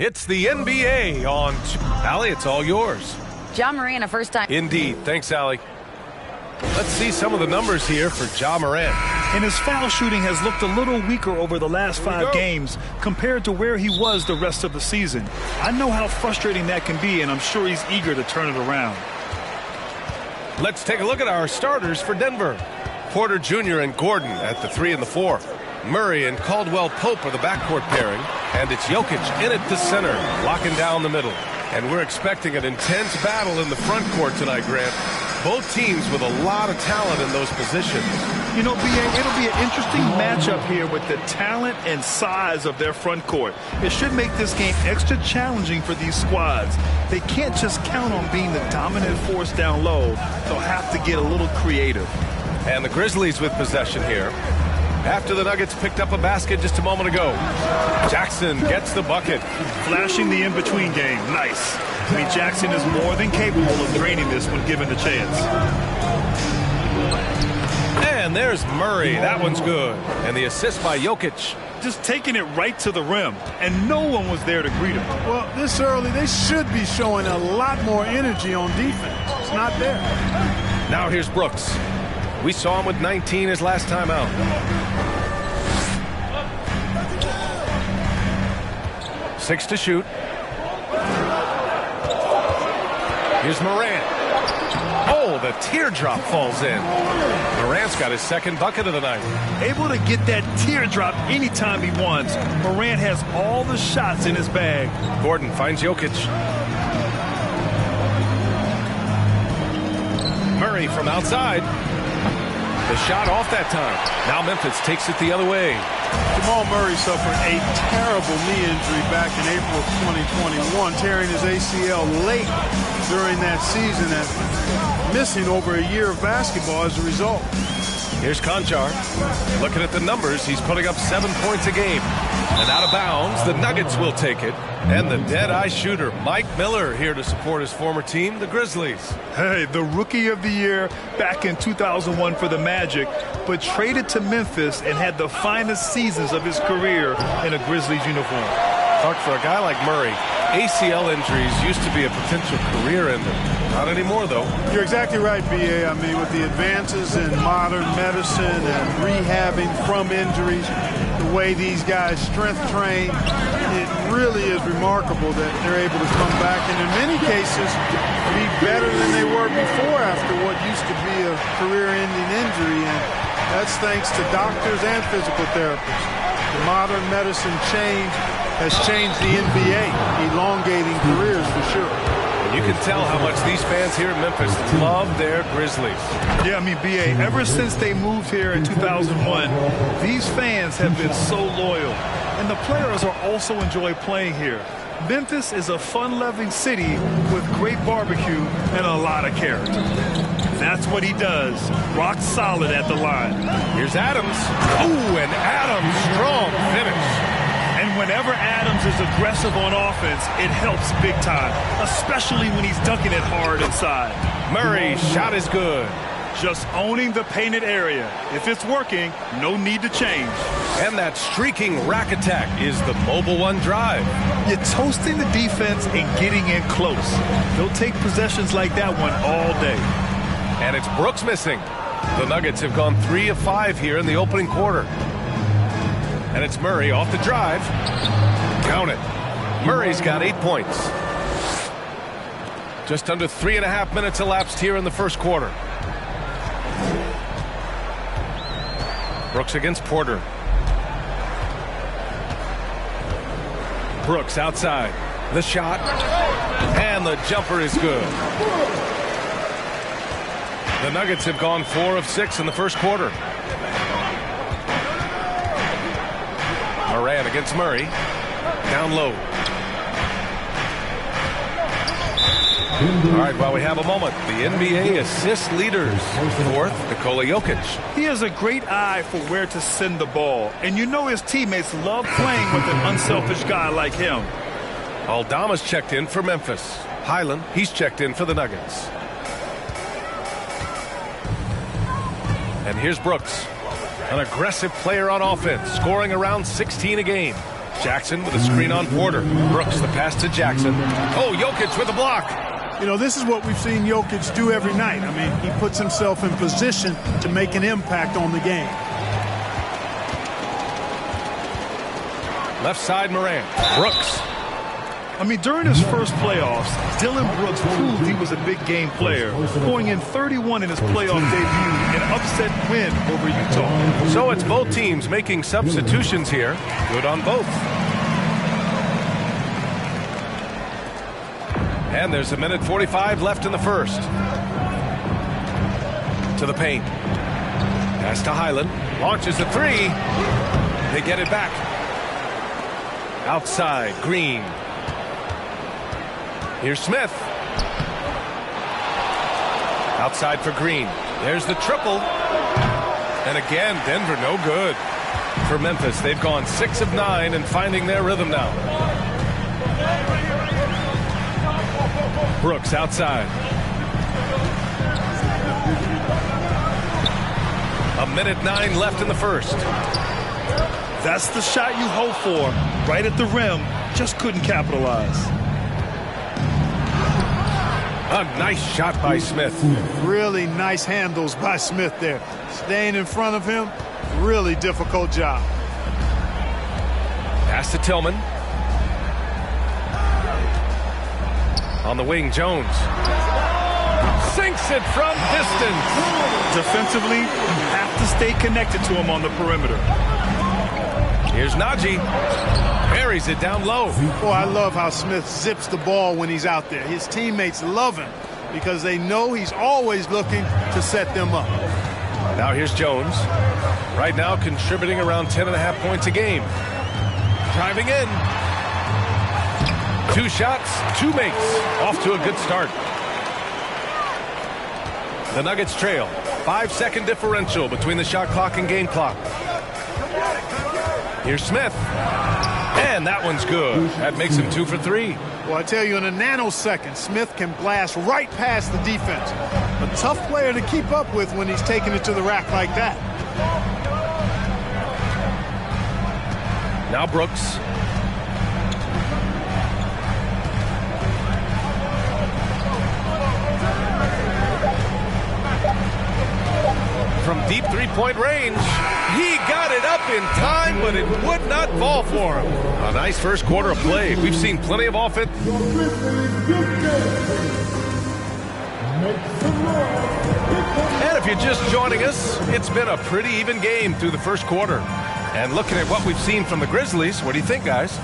It's the NBA on. Allie, it's all yours. Ja Morant, a first time. Indeed. Thanks, Allie. Let's see some of the numbers here for Ja Morant. And his foul shooting has looked a little weaker over the last 5 games compared to where he was the rest of the season. I know how frustrating that can be, and I'm sure he's eager to turn it around. Let's take a look at our starters for Denver. Porter Jr. and Gordon at the 3 and the 4. Murray and Caldwell Pope are the backcourt pairing. And it's Jokic in at the center, locking down the middle. And we're expecting an intense battle in the front court tonight, Grant. Both teams with a lot of talent in those positions. You know, B.A., it'll be an interesting matchup here with the talent and size of their front court. It should make this game extra challenging for these squads. They can't just count on being the dominant force down low. They'll have to get a little creative. And the Grizzlies with possession here. After the Nuggets picked up a basket just a moment ago. Jackson gets the bucket. Flashing the in-between game. Nice. I mean, Jackson is more than capable of draining this when given the chance. And there's Murray. That one's good. And the assist by Jokic. Just taking it right to the rim, and no one was there to greet him. Well, this early, they should be showing a lot more energy on defense. It's not there. Now here's Brooks. We saw him with 19 his last time out. Six to shoot. Here's Morant. Oh, the teardrop falls in. Morant's got his second bucket of the night. Able to get that teardrop anytime he wants. Morant has all the shots in his bag. Gordon finds Jokic. Murray from outside. The shot off that time. Now Memphis takes it the other way. Jamal Murray suffered a terrible knee injury back in April of 2021, tearing his ACL late during that season and missing over a year of basketball as a result. Here's Konchar. Looking at the numbers, he's putting up 7 points a game. And out of bounds, the Nuggets will take it. And the dead-eye shooter, Mike Miller, here to support his former team, the Grizzlies. Hey, the Rookie of the Year back in 2001 for the Magic, but traded to Memphis and had the finest seasons of his career in a Grizzlies uniform. Talk, for a guy like Murray, ACL injuries used to be a potential career ender. Not anymore, though. You're exactly right, B.A. I mean, with the advances in modern medicine and rehabbing from injuries, the way these guys strength train, it really is remarkable that they're able to come back and in many cases be better than they were before after what used to be a career-ending injury. And that's thanks to doctors and physical therapists. The modern medicine change has changed the NBA, elongating careers for sure. You can tell how much these fans here in Memphis love their Grizzlies. Yeah, I mean, B.A., ever since they moved here in 2001, these fans have been so loyal. And the players are also enjoy playing here. Memphis is a fun-loving city with great barbecue and a lot of character. That's what he does. Rock solid at the line. Here's Adams. Oh, and Adams, strong finish. And whenever Adams is aggressive on offense, it helps big time, especially when he's dunking it hard inside. Murray's shot is good. Just owning the painted area. If it's working, no need to change. And that streaking rack attack is the Mobile One drive. You're toasting the defense and getting in close. They'll take possessions like that one all day. And it's Brooks missing. The Nuggets have gone 3 of 5 here in the opening quarter. And it's Murray off the drive. Count it. Murray's got 8 points. Just under 3.5 minutes elapsed here in the first quarter. Brooks against Porter. Brooks outside. The shot. And the jumper is good. The Nuggets have gone 4 of 6 in the first quarter. Morant against Murray. Down low. All right, while we have a moment, the NBA assist leaders. Fourth, Nikola Jokic. He has a great eye for where to send the ball. And you know his teammates love playing with an unselfish guy like him. Aldama's checked in for Memphis. Highland, he's checked in for the Nuggets. And here's Brooks. An aggressive player on offense, scoring around 16 a game. Jackson with a screen on Porter. Brooks the pass to Jackson. Oh, Jokic with a block. You know, this is what we've seen Jokic do every night. I mean, he puts himself in position to make an impact on the game. Left side, Morant. Brooks. I mean, during his first playoffs, Dillon Brooks proved he was a big game player, going in 31 in his playoff debut, an upset win over Utah. So it's both teams making substitutions here. Good on both. And there's 1:45 left in the first. To the paint. Pass to Highland. Launches the three. They get it back. Outside, Green. Here's Smith. Outside for Green. There's the triple. And again, Denver no good. For Memphis, they've gone 6 of 9 and finding their rhythm now. Brooks outside. 1:09 left in the first. That's the shot you hope for. Right at the rim, just couldn't capitalize. A nice shot by Smith. Really nice handles by Smith there. Staying in front of him, really difficult job. Pass to Tillman. On the wing, Jones. Sinks it from distance. Defensively, you have to stay connected to him on the perimeter. Here's Najee. Buries it down low. Boy, I love how Smith zips the ball when he's out there. His teammates love him because they know he's always looking to set them up. Now here's Jones. Right now contributing around 10.5 points a game. Driving in. 2 shots, 2 makes. Off to a good start. The Nuggets trail. 5-second differential between the shot clock and game clock. Here's Smith. And that one's good. That makes him 2 for 3. Well, I tell you, in a nanosecond, Smith can blast right past the defense. A tough player to keep up with when he's taking it to the rack like that. Now Brooks. From deep three-point range. He got it up in time, but it would not fall for him. A nice first quarter of play. We've seen plenty of offense. And if you're just joining us, it's been a pretty even game through the first quarter. And looking at what we've seen from the Grizzlies, what do you think, guys?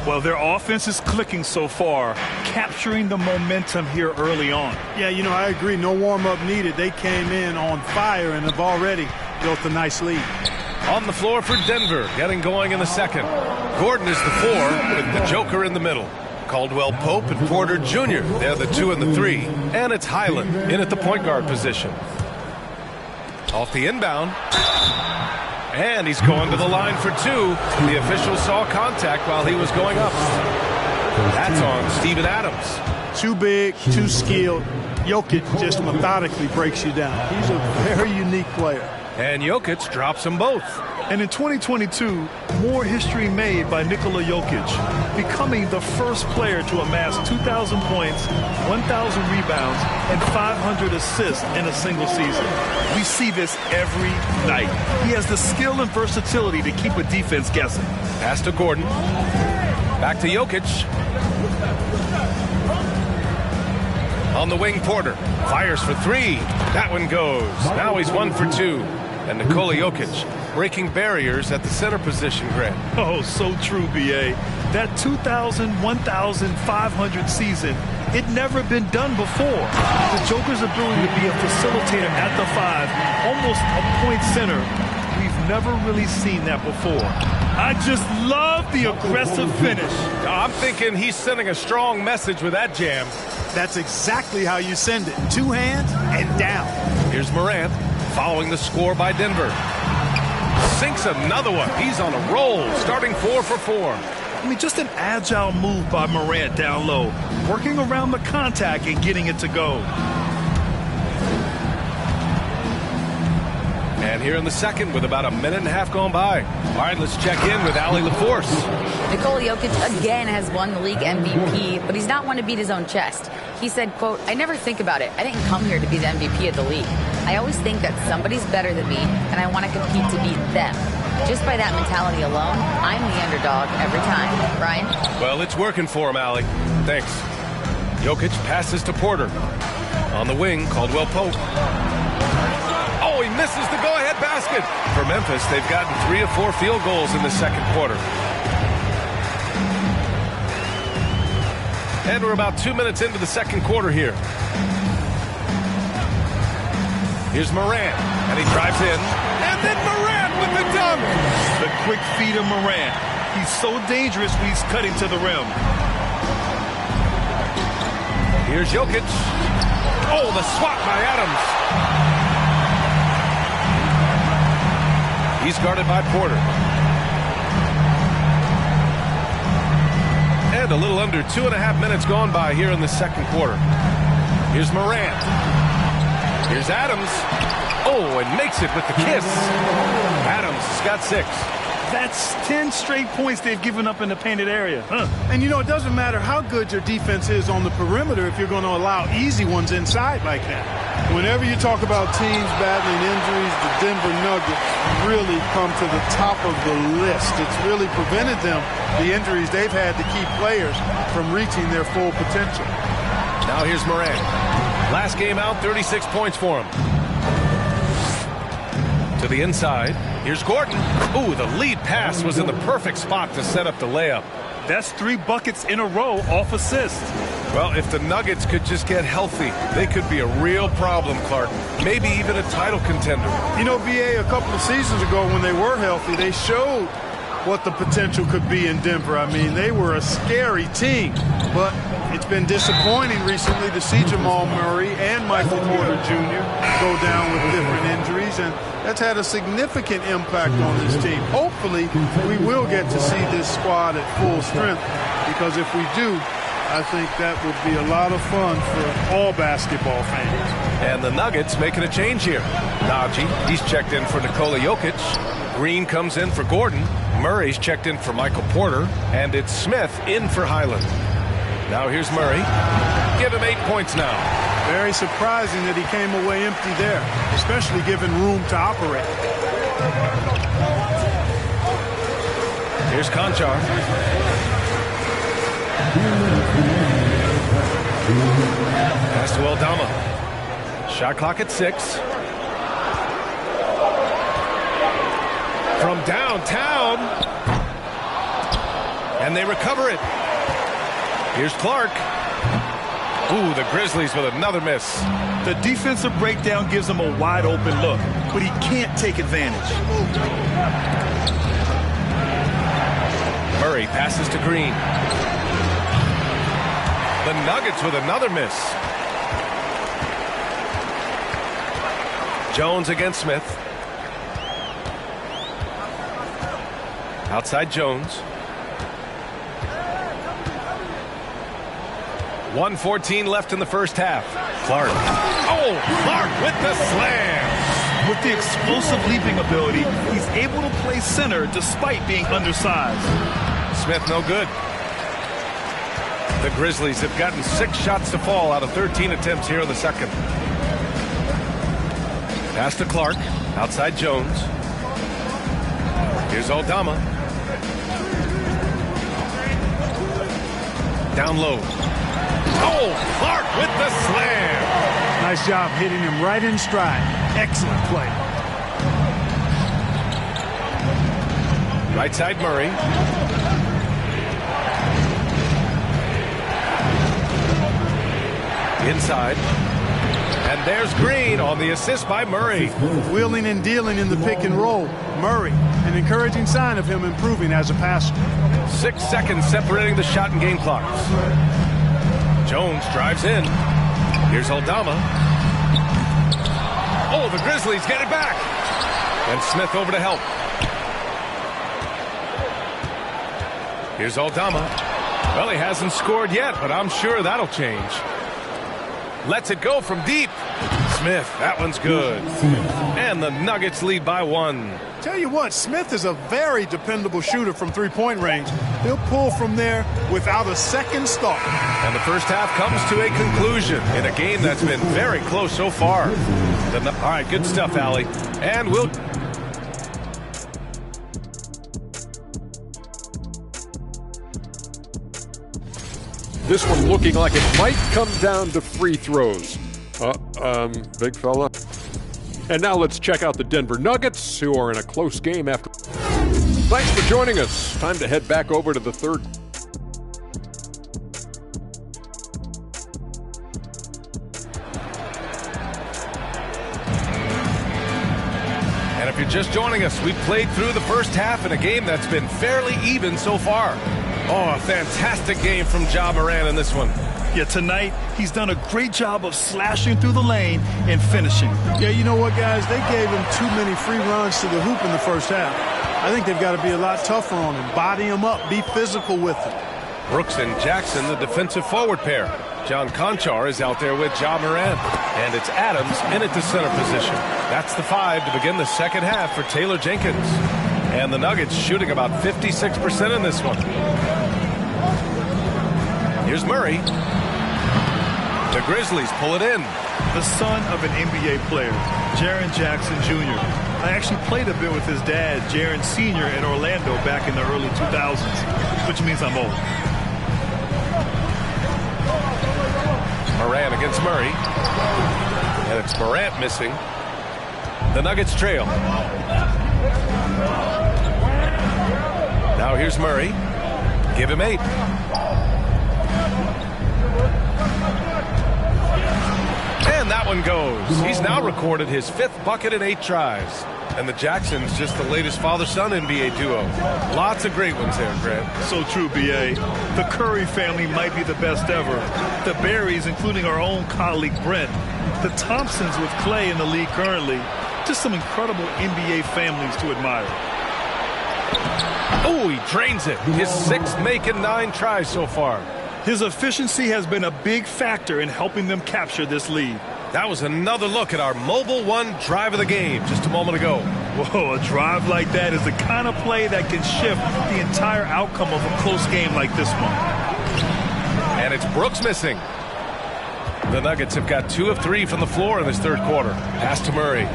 Well, their offense is clicking so far, capturing the momentum here early on. Yeah, you know, I agree. No warm-up needed. They came in on fire and have already built a nice lead. On the floor for Denver, getting going in the second. Gordon is the 4 with the Joker in the middle. Caldwell Pope and Porter Jr. They're the 2 and the 3. And it's Highland in at the point guard position. Off the inbound. And he's going to the line for 2. The official saw contact while he was going up. That's on Steven Adams. Too big, too skilled. Jokic just methodically breaks you down. He's a very unique player. And Jokic drops them both. And in 2022, more history made by Nikola Jokic, becoming the first player to amass 2,000 points, 1,000 rebounds, and 500 assists in a single season. We see this every night. He has the skill and versatility to keep a defense guessing. Pass to Gordon. Back to Jokic. On the wing, Porter fires for 3. That one goes. Now he's 1 for 2. And Nikola Jokic breaking barriers at the center position, Grant. Oh, so true, B.A. That 2,000, 1,500 season, it never been done before. The Joker's ability to be a facilitator at the 5, almost a point center, we've never really seen that before. I just love the aggressive finish. I'm thinking he's sending a strong message with that jam. That's exactly how you send it. 2 hands and down. Here's Morant following the score by Denver. Sinks another one. He's on a roll, starting 4 for 4. I mean, just an agile move by Morant down low, working around the contact and getting it to go. And here in the second with about a minute and a half gone by. All right, let's check in with Allie LaForce. Nikola Jokic again has won the league MVP, but he's not one to beat his own chest. He said, quote, "I never think about it. I didn't come here to be the MVP of the league. I always think that somebody's better than me, and I want to compete to beat them. Just by that mentality alone, I'm the underdog every time." Brian? Well, it's working for him, Allie. Thanks. Jokic passes to Porter. On the wing, Caldwell Pope. Oh, he misses the go-ahead basket. For Memphis, they've gotten 3 of 4 field goals in the second quarter. And we're about 2 minutes into the second quarter here. Here's Morant, and he drives in. And then Morant with the dunk. The quick feed of Morant. He's so dangerous when he's cutting to the rim. Here's Jokic. Oh, the swat by Adams. He's guarded by Porter. And a little under 2.5 minutes gone by here in the second quarter. Here's Morant. Here's Adams. Oh, and makes it with the kiss. Adams has got 6. That's 10 straight points they've given up in the painted area. And, you know, it doesn't matter how good your defense is on the perimeter if you're going to allow easy ones inside like that. Whenever you talk about teams battling injuries, the Denver Nuggets really come to the top of the list. It's really prevented them, the injuries they've had, to keep players from reaching their full potential. Now here's Morant. Last game out, 36 points for him. To the inside. Here's Gordon. Ooh, the lead pass was in the perfect spot to set up the layup. That's 3 buckets in a row off assist. Well, if the Nuggets could just get healthy, they could be a real problem, Clark. Maybe even a title contender. You know, BA, a couple of seasons ago when they were healthy, they showed what the potential could be in Denver. I mean, they were a scary team, but it's been disappointing recently to see Jamal Murray and Michael Porter Jr. go down with different injuries, and that's had a significant impact on this team. Hopefully, we will get to see this squad at full strength, because if we do, I think that would be a lot of fun for all basketball fans. And the Nuggets making a change here. Najee, he's checked in for Nikola Jokic. Green comes in for Gordon. Murray's checked in for Michael Porter. And it's Smith in for Highland. Now here's Murray. Give him 8 points now. Very surprising that he came away empty there, especially given room to operate. Here's Conchar. Pass to Aldama. Shot clock at 6. From downtown. And they recover it. Here's Clark. Ooh, the Grizzlies with another miss. The defensive breakdown gives him a wide open look, but he can't take advantage. Murray passes to Green. The Nuggets with another miss. Jones against Smith. Outside Jones. 1:14 left in the first half. Clark. Oh, Clark with the slam. With the explosive leaping ability, he's able to play center despite being undersized. Smith no good. The Grizzlies have gotten 6 shots to fall out of 13 attempts here in the second. Pass to Clark. Outside Jones. Here's Aldama. Down low. Oh, Clark with the slam. Nice job hitting him right in stride. Excellent play. Right side Murray. Inside. And there's Green on the assist by Murray. Wheeling and dealing in the pick and roll. Murray, an encouraging sign of him improving as a passer. 6 seconds separating the shot and game clocks. Jones drives in. Here's Aldama. Oh, the Grizzlies get it back. And Smith over to help. Here's Aldama. Well, he hasn't scored yet, but I'm sure that'll change. Lets it go from deep. Smith, that one's good. And the Nuggets lead by 1. Tell you what, Smith is a very dependable shooter from three-point range. He'll pull from there without a second thought. And the first half comes to a conclusion in a game that's been very close so far. All right, good stuff, Allie. And we'll... This one looking like it might come down to free throws. Big fella. And now let's check out the Denver Nuggets, who are in a close game after. Thanks for joining us. Time to head back over to the third. And if you're just joining us, we've played through the first half in a game that's been fairly even so far. Oh, a fantastic game from Ja Morant in this one. Yeah, tonight he's done a great job of slashing through the lane and finishing. Yeah, you know what, guys? They gave him too many free runs to the hoop in the first half. I think they've got to be a lot tougher on him. Body him up. Be physical with him. Brooks and Jackson, the defensive forward pair. John Conchar is out there with Ja Morant. And it's Adams in at the center position. That's the 5 to begin the second half for Taylor Jenkins. And the Nuggets shooting about 56% in this one. Here's Murray. The Grizzlies pull it in. The son of an NBA player, Jaren Jackson Jr. I actually played a bit with his dad, Jaren Sr. in Orlando back in the early 2000s, which means I'm old. Morant against Murray. And it's Morant missing. The Nuggets trail. Now here's Murray. Give him 8. And that one goes. He's now recorded his 5th bucket in 8 tries. And the Jacksons just the latest father-son NBA duo. Lots of great ones there, Grant. So true, B.A. The Curry family might be the best ever. The Berrys, including our own colleague Brent. The Thompsons with Clay in the league currently. Just some incredible NBA families to admire. Oh, he drains it. His 6th make in 9 tries so far. His efficiency has been a big factor in helping them capture this lead. That was another look at our Mobile One drive of the game just a moment ago. Whoa, a drive like that is the kind of play that can shift the entire outcome of a close game like this one. And it's Brooks missing. The Nuggets have got 2 of 3 from the floor in this third quarter. Pass to Murray.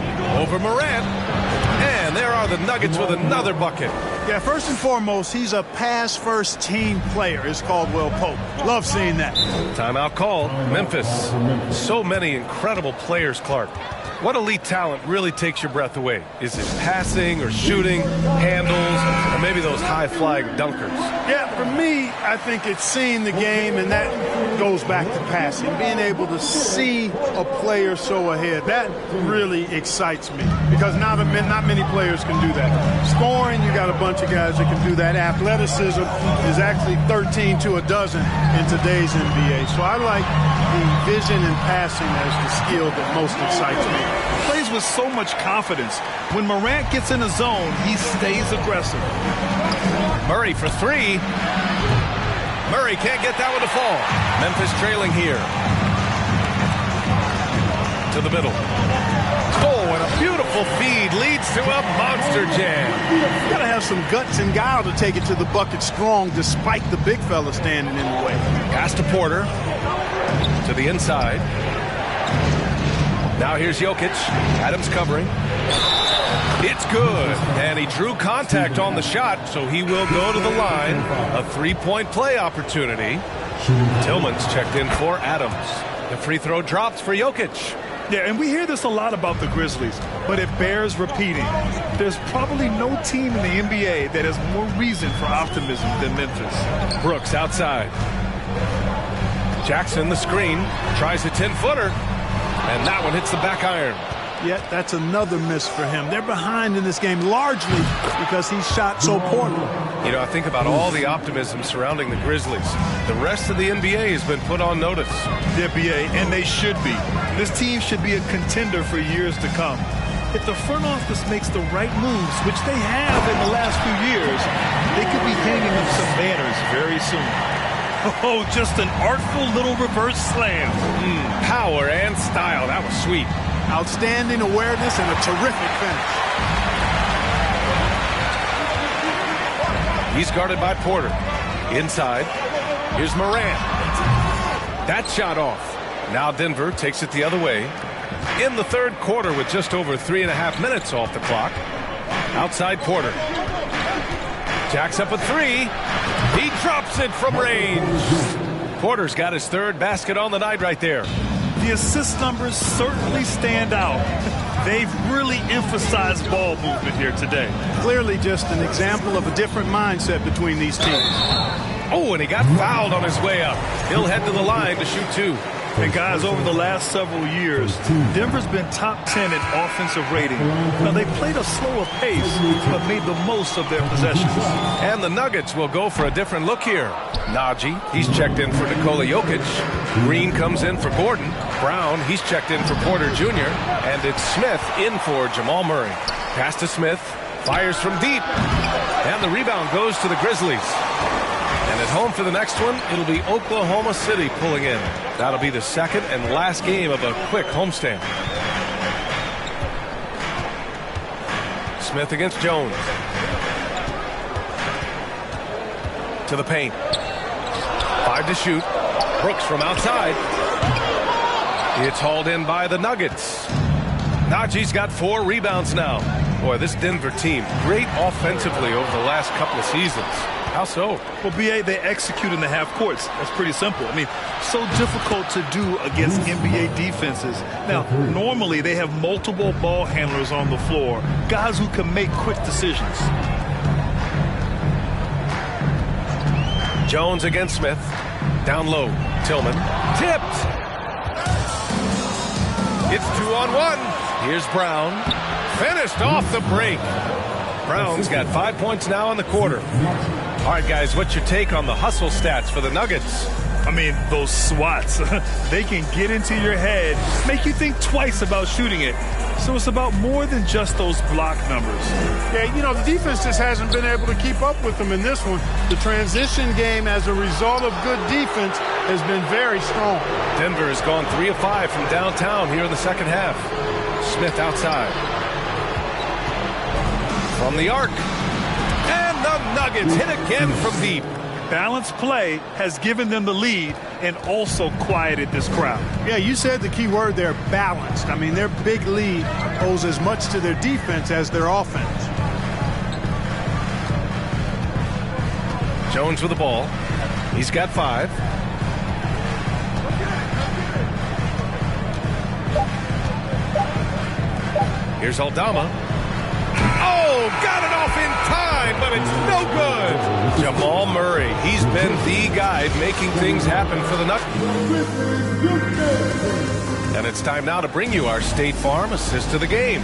Over Morant. And there are the Nuggets with another bucket. Yeah, first and foremost, he's a pass-first team player, is Caldwell Pope. Love seeing that. Timeout call. Memphis. So many incredible players, Clark. What elite talent really takes your breath away? Is it passing or shooting, handles, or maybe those high-flying dunkers? Yeah, for me, I think it's seeing the game, and that goes back to passing. Being able to see a player so ahead, that really excites me because not many players can do that. Scoring, you got a bunch of guys that can do that. Athleticism is actually 13 to a dozen in today's NBA. So I like the vision and passing as the skill that most excites me. Plays with so much confidence. When Morant gets in the zone, he stays aggressive. Murray for 3. Murray can't get that one to fall. Memphis trailing here. To the middle. Oh, and a beautiful feed leads to a monster jam. You got to have some guts and guile to take it to the bucket strong despite the big fella standing in the way. Pass to Porter. To the inside. Now here's Jokic. Adams covering. It's good. And he drew contact on the shot, so he will go to the line. A 3-point play opportunity. Tillman's checked in for Adams. The free throw drops for Jokic. Yeah, and we hear this a lot about the Grizzlies, but it bears repeating. There's probably no team in the NBA that has more reason for optimism than Memphis. Brooks outside. Jackson, the screen, tries a 10-footer, and that one hits the back iron. Yet that's another miss for him. They're behind in this game largely because he shot so poorly. You know, I think about all the optimism surrounding the Grizzlies. The rest of the NBA has been put on notice. The NBA, and they should be. This team should be a contender for years to come. If the front office makes the right moves, which they have in the last few years, they could be hanging up some banners very soon. Oh, just an artful little reverse slam. Power and style. That was sweet. Outstanding awareness and a terrific finish. He's guarded by Porter. Inside, here's Morant. That shot off. Now Denver takes it the other way. In the third quarter with just over 3.5 minutes off the clock. Outside Porter. Jacks up a three. He drops it from range. Porter's got his third basket on the night right there. The assist numbers certainly stand out. They've really emphasized ball movement here today. Clearly just an example of a different mindset between these teams. Oh, and he got fouled on his way up. He'll head to the line to shoot two. And guys, over the last several years, Denver's been top 10 in offensive rating. Now, they played a slower pace, but made the most of their possessions. And the Nuggets will go for a different look here. Najee, he's checked in for Nikola Jokic. Green comes in for Gordon. Brown, he's checked in for Porter Jr. And it's Smith in for Jamal Murray. Pass to Smith, fires from deep. And the rebound goes to the Grizzlies. And at home for the next one, it'll be Oklahoma City pulling in. That'll be the second and last game of a quick homestand. Smith against Jones. To the paint. 5 to shoot. Brooks from outside. It's hauled in by the Nuggets. Najee's got 4 rebounds now. Boy, this Denver team, great offensively over the last couple of seasons. How so? Well, BA, they execute in the half courts. That's pretty simple. I mean, so difficult to do against NBA defenses. Now, normally they have multiple ball handlers on the floor, guys who can make quick decisions. Jones against Smith. Down low. Tillman. Tipped. It's 2-on-1. Here's Brown. Finished off the break. Brown's got 5 points now in the quarter. All right, guys, what's your take on the hustle stats for the Nuggets? I mean, those swats, they can get into your head, make you think twice about shooting it. So it's about more than just those block numbers. Yeah, you know, the defense just hasn't been able to keep up with them in this one. The transition game, as a result of good defense, has been very strong. Denver has gone 3 of 5 from downtown here in the second half. Smith outside. From the arc. And the Nuggets hit again from deep. Balanced play has given them the lead and also quieted this crowd. Yeah, you said the key word there, balanced. I mean, their big lead owes as much to their defense as their offense. Jones with the ball. He's got 5. Here's Aldama. Oh, got it off in time, but it's no good. Jamal Murray, he's been the guy making things happen for the Nuggets. And it's time now to bring you our State Farm assist of the game.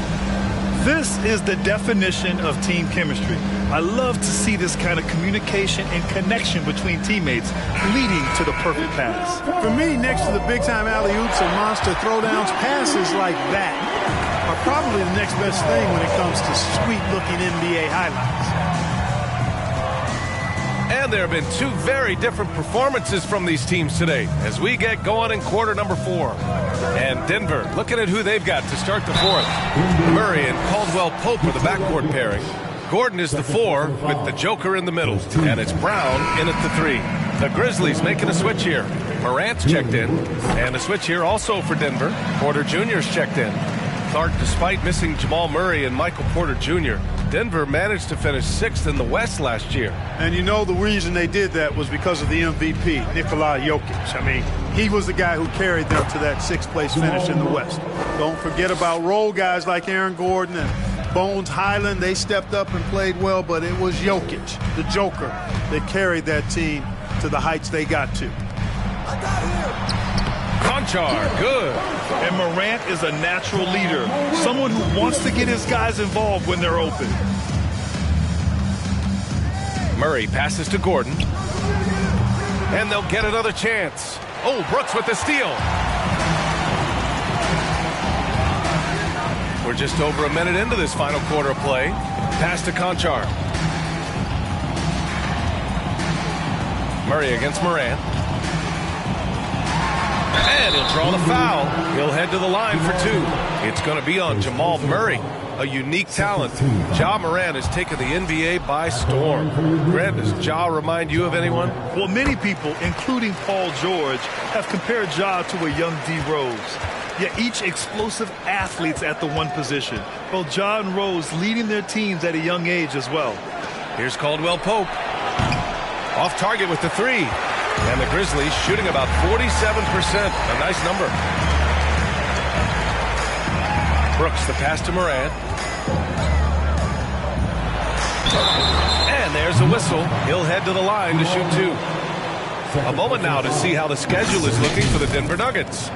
This is the definition of team chemistry. I love to see this kind of communication and connection between teammates leading to the perfect pass. For me, next to the big-time alley-oops and monster throwdowns, passes like that are probably the next best thing when it comes to sweet-looking NBA highlights. And there have been 2 very different performances from these teams today as we get going in quarter number 4. And Denver, looking at who they've got to start the 4th. Murray and Caldwell Pope are the backcourt pairing. Gordon is the 4 with the Joker in the middle. And it's Brown in at the 3. The Grizzlies making a switch here. Morant's checked in. And a switch here also for Denver. Porter Jr.'s checked in. Clark, despite missing Jamal Murray and Michael Porter Jr., Denver managed to finish 6th in the West last year. And you know the reason they did that was because of the MVP, Nikola Jokic. I mean, he was the guy who carried them to that 6th place finish in the West. Don't forget about role guys like Aaron Gordon and Bones Highland. They stepped up and played well, but it was Jokic, the Joker, that carried that team to the heights they got to. Conchar, good. And Morant is a natural leader, someone who wants to get his guys involved when they're open. Murray passes to Gordon. And they'll get another chance. Oh, Brooks with the steal. We're just over a minute into this final quarter of play. Pass to Conchar. Murray against Morant. And he'll draw the foul. He'll head to the line for two. It's going to be on Jamal Murray, a unique talent. Ja Morant has taken the NBA by storm. Grant, does Ja remind you of anyone? Well, many people, including Paul George, have compared Ja to a young D. Rose. Yet each explosive athletes at the one position. Both Ja and Rose leading their teams at a young age as well. Here's Caldwell Pope. Off target with the three. And the Grizzlies shooting about 47%. A nice number. Brooks the pass to Morant. And there's the whistle. He'll head to the line to shoot two. A moment now to see how the schedule is looking for the Denver Nuggets.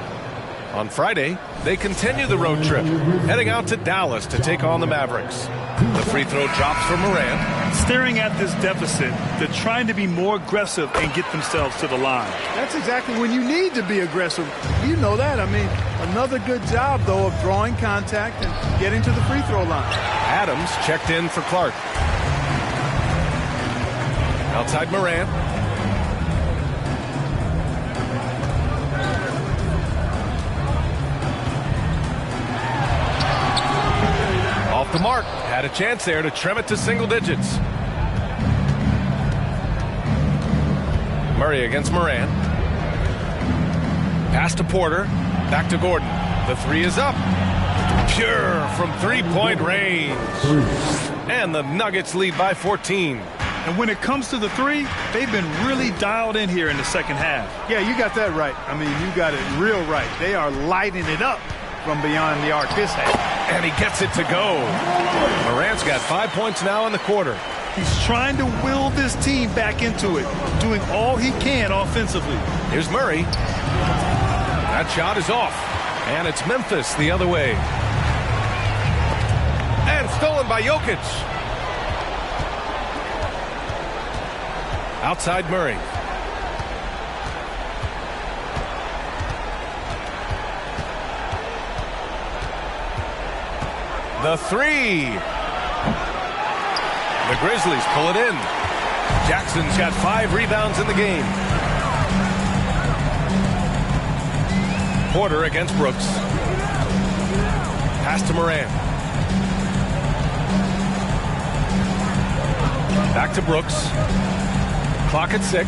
On Friday, they continue the road trip, heading out to Dallas to take on the Mavericks. The free throw drops for Morant. Staring at this deficit, they're trying to be more aggressive and get themselves to the line. That's exactly when you need to be aggressive. You know that. I mean, another good job, though, of drawing contact and getting to the free throw line. Adams checked in for Clark. Outside Morant. Off the mark. Had a chance there to trim it to single digits. Murray against Morant. Pass to Porter. Back to Gordon. The three is up. Pure from three-point range. And the Nuggets lead by 14. And when it comes to the three, they've been really dialed in here in the second half. Yeah, you got that right. I mean, you got it real right. They are lighting it up from beyond the arc this half. And he gets it to go. Morant's got 5 points now in the quarter. He's trying to will this team back into it, doing all he can offensively. Here's Murray. That shot is off. And it's Memphis the other way. And stolen by Jokic. Outside Murray. The three. The Grizzlies pull it in. Jackson's got 5 rebounds in the game. Porter against Brooks. Pass to Morant. Back to Brooks. Clock at 6.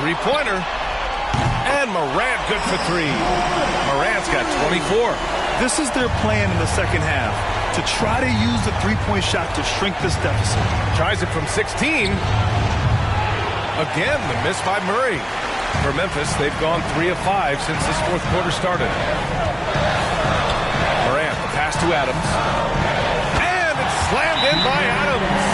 Three-pointer. And Morant good for 3. Morant's got 24. This is their plan in the second half, to try to use the three-point shot to shrink this deficit. Tries it from 16. Again, the miss by Murray. For Memphis, they've gone 3 of 5 since this fourth quarter started. Morant, the pass to Adams. And it's slammed in by Adams.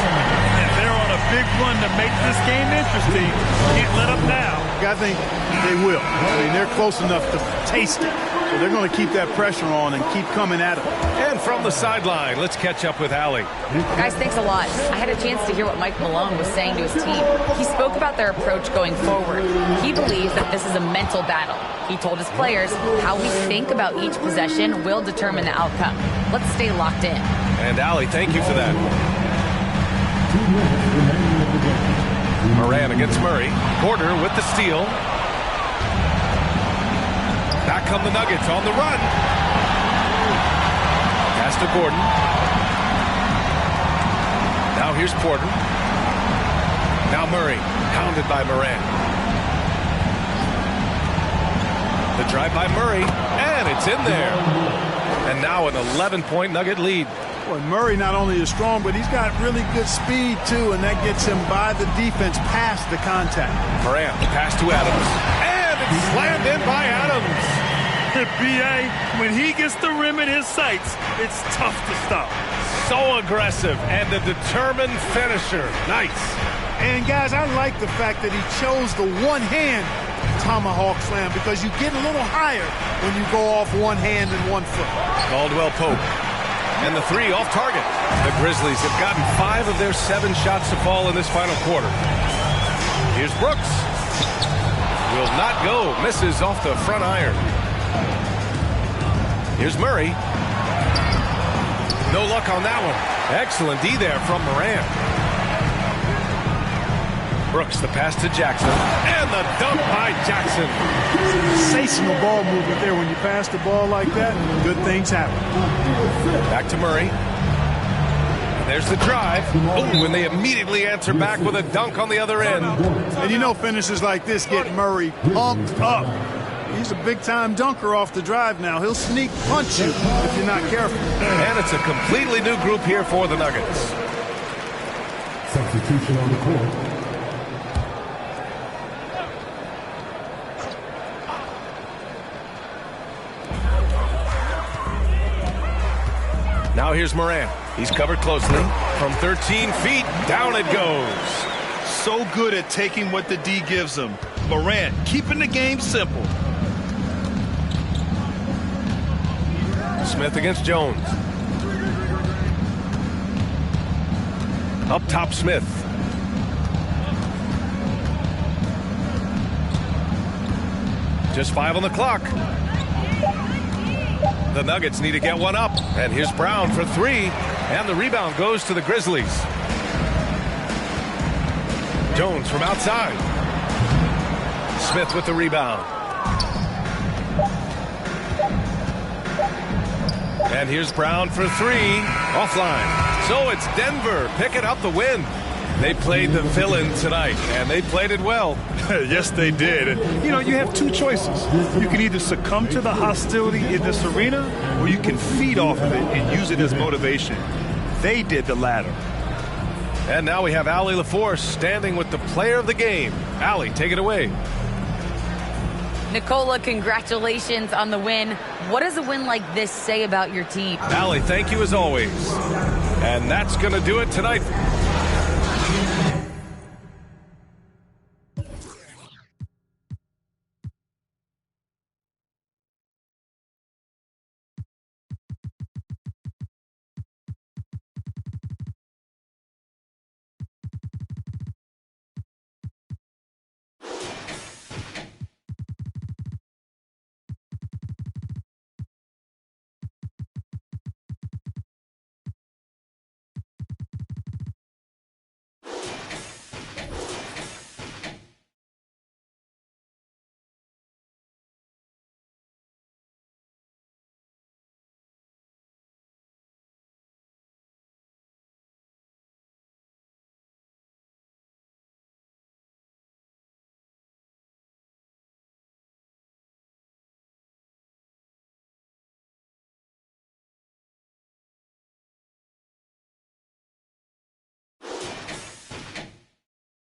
And they're on a big run to make this game interesting. Can't let up now. I think they will. I mean, they're close enough to taste it. So they're going to keep that pressure on and keep coming at it. And from the sideline, let's catch up with Allie. Guys, thanks a lot. I had a chance to hear what Mike Malone was saying to his team. He spoke about their approach going forward. He believes that this is a mental battle. He told his players how we think about each possession will determine the outcome. Let's stay locked in. And Allie, thank you for that. Morant against Murray. Porter with the steal. Back come the Nuggets on the run. Pass to Gordon. Now here's Porter. Now Murray, pounded by Morant. The drive by Murray, and it's in there. And now an 11-point Nugget lead. Boy, Murray not only is strong, but he's got really good speed, too, and that gets him by the defense past the contact. Morant, the pass to Adams. And it's slammed in by Adams. B.A., when he gets the rim in his sights, it's tough to stop. So aggressive and a determined finisher. Nice. And, guys, I like the fact that he chose the one-hand tomahawk slam because you get a little higher when you go off one hand and one foot. Caldwell Pope. And the three off target. The Grizzlies have gotten 5 of their 7 shots to fall in this final quarter. Here's Brooks. Will not go. Misses off the front iron. Here's Murray. No luck on that one. Excellent D there from Morant. Brooks, the pass to Jackson, and the dunk by Jackson. Sensational ball movement there. When you pass the ball like that, good things happen. Back to Murray. And there's the drive. Oh, and they immediately answer back with a dunk on the other end. And you know finishes like this get Murray pumped up. He's a big-time dunker off the drive now. He'll sneak punch you if you're not careful. And it's a completely new group here for the Nuggets. Substitution on the court. Now here's Morant. He's covered closely. From 13 feet, down it goes. So good at taking what the D gives him. Morant keeping the game simple. Smith against Jones. Up top, Smith. Just 5 on the clock. The Nuggets need to get one up. And here's Brown for 3. And the rebound goes to the Grizzlies. Jones from outside. Smith with the rebound. And here's Brown for 3. Offline. So it's Denver picking up the win. They played the villain tonight, and they played it well. Yes, they did. And, you know, you have two choices. You can either succumb to the hostility in this arena, or you can feed off of it and use it as motivation. They did the latter. And now we have Allie LaForce standing with the player of the game. Allie, take it away. Nikola, congratulations on the win. What does a win like this say about your team? Allie, thank you as always. And that's going to do it tonight.